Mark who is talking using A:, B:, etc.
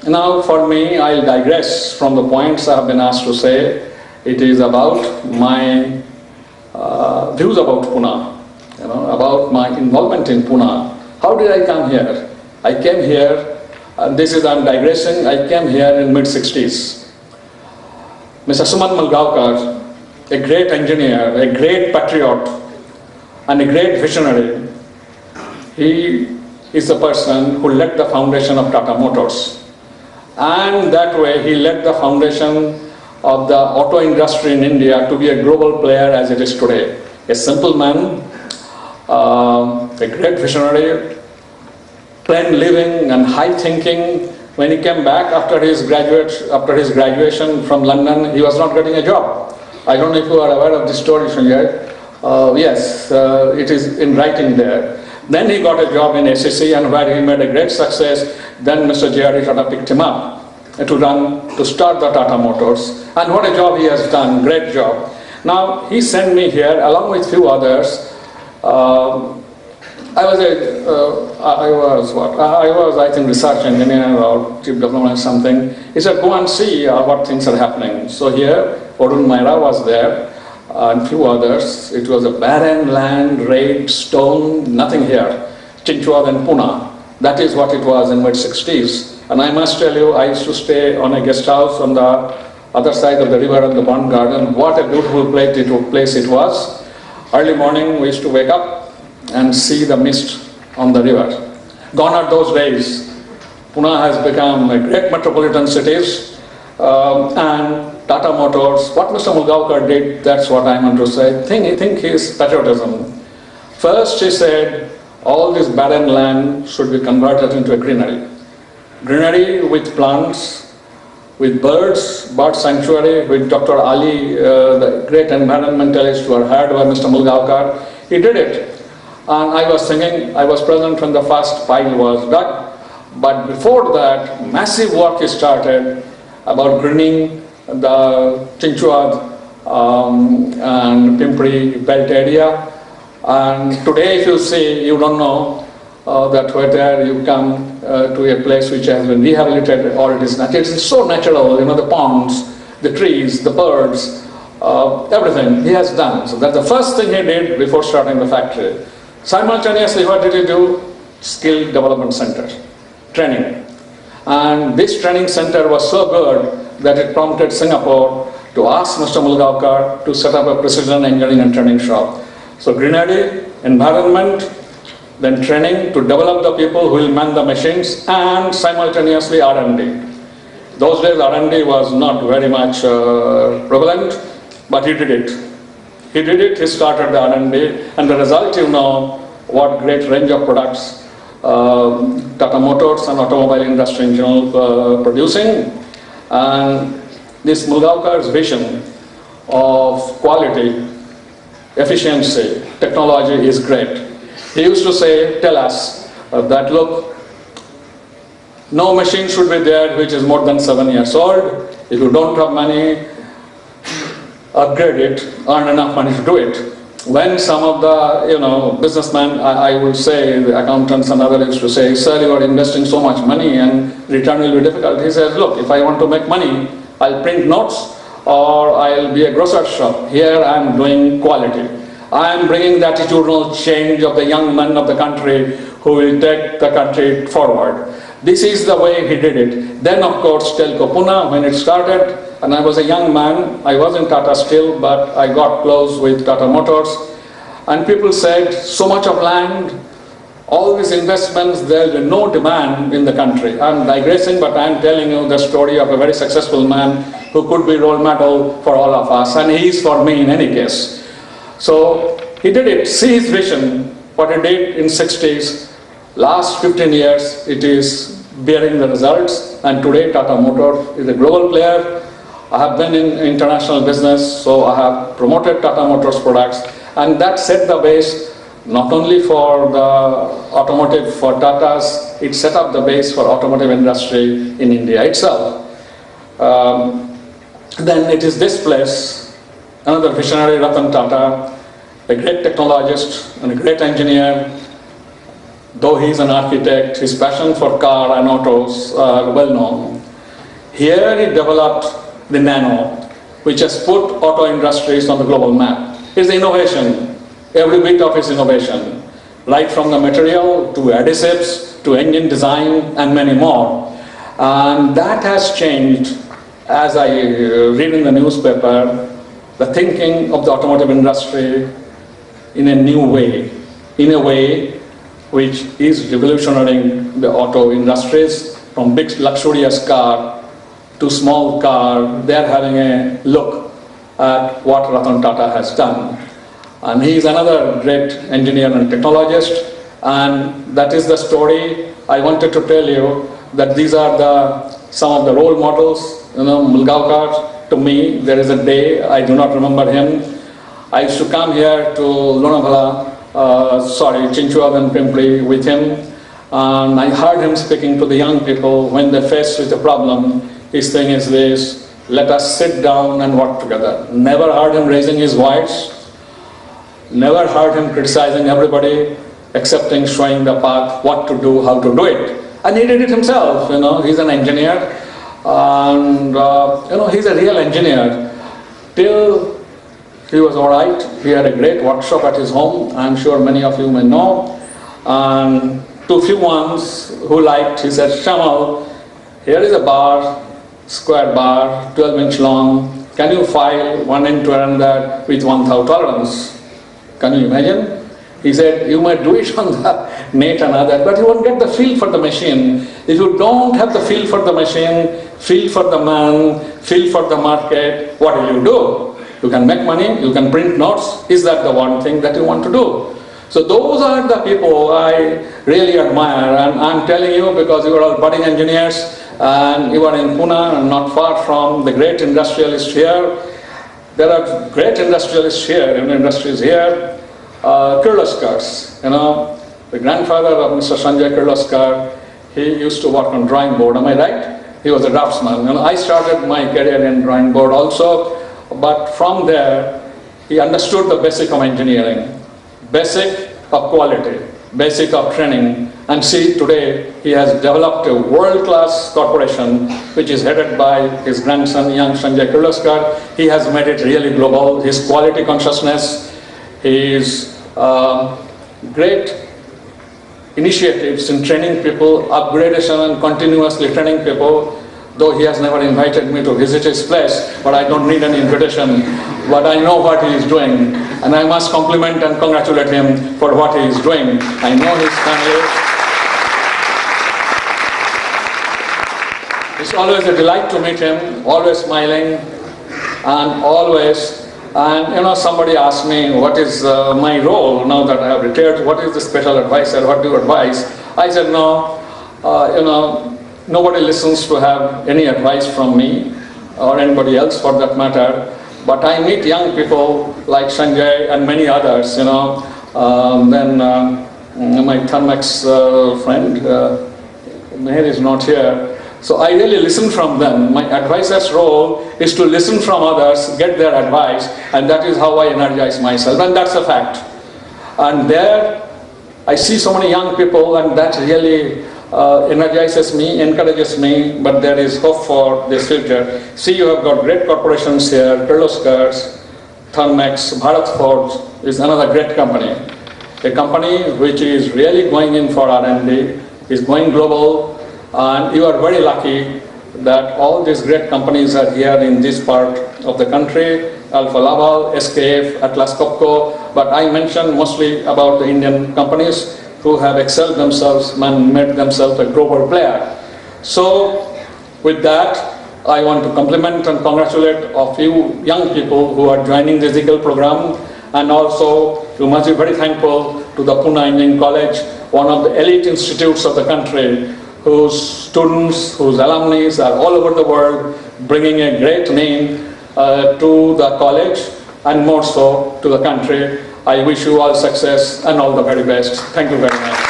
A: Now for me, I'll digress from the points I have been asked to say. It is about my views about Pune, about my involvement in Pune. How did I come here? I came here, and I'm digressing, I came here in mid-60s. Mr. Suman Mulgaonkar, a great engineer, a great patriot, and a great visionary, he is the person who led the foundation of Tata Motors. And that way he led the foundation of the auto industry in India to be a global player as it is today. A simple man, a great visionary, plain living and high thinking. When he came back after his graduation from London, he was not getting a job. I don't know if you are aware of this story, Sanjay. Yes, it is in writing there. Then he got a job in SEC, and where he made a great success. Then Mr. J.R.D. Tata picked him up to start the Tata Motors. And what a job he has done, great job. Now he sent me here along with few others. I was I think research engineer or chief development or something. He said, go and see what things are happening. So here, Arun Maira was there, and few others. It was a barren land, red, stone, nothing here. Chinchwad and Pune. That is what it was in mid-60s. And I must tell you, I used to stay on a guest house on the other side of the river in the Bond Garden. What a beautiful place it was. Early morning, we used to wake up and see the mist on the river. Gone are those days. Pune has become a great metropolitan city, and Tata Motors, what Mr. Mulgaonkar did, that's what I want to say. I think his patriotism. First he said, all this barren land should be converted into a greenery. Greenery with plants, with birds, bird sanctuary, with Dr. Ali, the great environmentalist who are hired by Mr. Mulgaonkar. He did it. And I was thinking, I was present when the first pile was dug. But before that, massive work is started about greening the Chinchwad and Pimpri belt area. And today, if you see, you don't know that whether you come to a place which has been rehabilitated or it is natural. It is so natural, the ponds, the trees, the birds, everything he has done. So that's the first thing he did before starting the factory. Simultaneously, what did he do? Skill Development Center, training. And this training center was so good that it prompted Singapore to ask Mr. Mulgaonkar to set up a precision engineering and training shop. So greenery, environment, then training to develop the people who will man the machines, and simultaneously R&D. Those days R&D was not very much prevalent, but he did it. He did it, he started the R&D, and the result, what great range of products Tata Motors and automobile industry in general producing. And this Mulgaonkar's vision of quality, efficiency, technology is great. He used to tell us that look, no machine should be there which is more than 7 years old. If you don't have money, upgrade it, earn enough money to do it. When some of the businessmen, I would say the accountants and others used to say, sir, you are investing so much money and return will be difficult. He says, look, if I want to make money, I'll print notes or I'll be a grocer's shop. Here I'm doing quality. I am bringing the attitudinal change of the young men of the country who will take the country forward. This is the way he did it. Then of course Telco Pune, when it started, and I was a young man, I was in Tata still, but I got close with Tata Motors. And people said, so much of land, all these investments, there is no demand in the country. I'm digressing, but I'm telling you the story of a very successful man who could be role model for all of us, and he is for me in any case. So he did it, see his vision, what he did in 60s, last 15 years, it is bearing the results, and today Tata Motors is a global player. I have been in international business, so I have promoted Tata Motors products, and that set the base not only for the automotive, for Tatas, it set up the base for automotive industry in India itself. Then it is this place, another visionary, Ratan Tata, a great technologist and a great engineer, though he's an architect, his passion for car and autos are well known. Here he developed the Nano, which has put auto industries on the global map. It's innovation, every bit of his innovation, right from the material to adhesives to engine design and many more. And that has changed, as I read in the newspaper, the thinking of the automotive industry in a new way, in a way which is revolutionizing the auto industries from big luxurious car to small car. They're having a look at what Ratan Tata has done. And he is another great engineer and technologist, and that is the story I wanted to tell you, that these are some of the role models. Mulgaonkar, to me, there is a day, I do not remember him. I used to come here to Lonavala, Chinchwad and Pimpri with him, and I heard him speaking to the young people when they're faced with a problem. His thing is this: let us sit down and work together. Never heard him raising his voice, never heard him criticizing everybody, excepting showing the path, what to do, how to do it. And he did it himself, he's an engineer, and he's a real engineer. Till he was all right, he had a great workshop at his home, I'm sure many of you may know. And to few ones who liked, he said, Shamal, here is a bar, square bar, 12-inch long. Can you file one end to another with 1 thou tolerance? Can you imagine? He said, you might do it on the net and other, but you won't get the feel for the machine. If you don't have the feel for the machine, feel for the man, feel for the market, what will you do? You can make money, you can print notes. Is that the one thing that you want to do? So those are the people I really admire, and I'm telling you because you are all budding engineers, and you are in Pune and not far from the great industrialists here. There are great industrialists here, industries here. Kirloskars, the grandfather of Mr. Sanjay Kirloskar, he used to work on drawing board, am I right? He was a draftsman. I started my career in drawing board also, but from there, he understood the basic of engineering, basic of quality, basic of training, and see today he has developed a world-class corporation which is headed by his grandson, young Sanjay Kirloskar. He has made it really global. His quality consciousness, his great initiatives in training people, upgradation and continuously training people, though he has never invited me to visit his place, but I don't need any invitation. But I know what he is doing, and I must compliment and congratulate him for what he is doing. I know his family. It's always a delight to meet him, always smiling, and always. And somebody asked me, what is my role now that I have retired? What is the special advisor? What do you advise? I said, no, nobody listens to have any advice from me or anybody else for that matter. But I meet young people like Sanjay and many others, then my Thermex friend, Meher is not here. So I really listen from them. My advisor's role is to listen from others, get their advice, and that is how I energize myself, and that's a fact. And there, I see so many young people, and that really energizes me, encourages me, but there is hope for this future. See, you have got great corporations here, Kirloskars, Thermex, Bharat Forge is another great company. A company which is really going in for R&D, is going global, and you are very lucky that all these great companies are here in this part of the country, Alfa Laval, SKF, Atlas Copco, but I mentioned mostly about the Indian companies who have excelled themselves and made themselves a global player. So with that, I want to compliment and congratulate a few young people who are joining the Ezekiel program, and also you must be very thankful to the Pune Engineering College, one of the elite institutes of the country, whose students, whose alumni are all over the world, bringing a great name to the college and more so to the country. I wish you all success and all the very best. Thank you very much.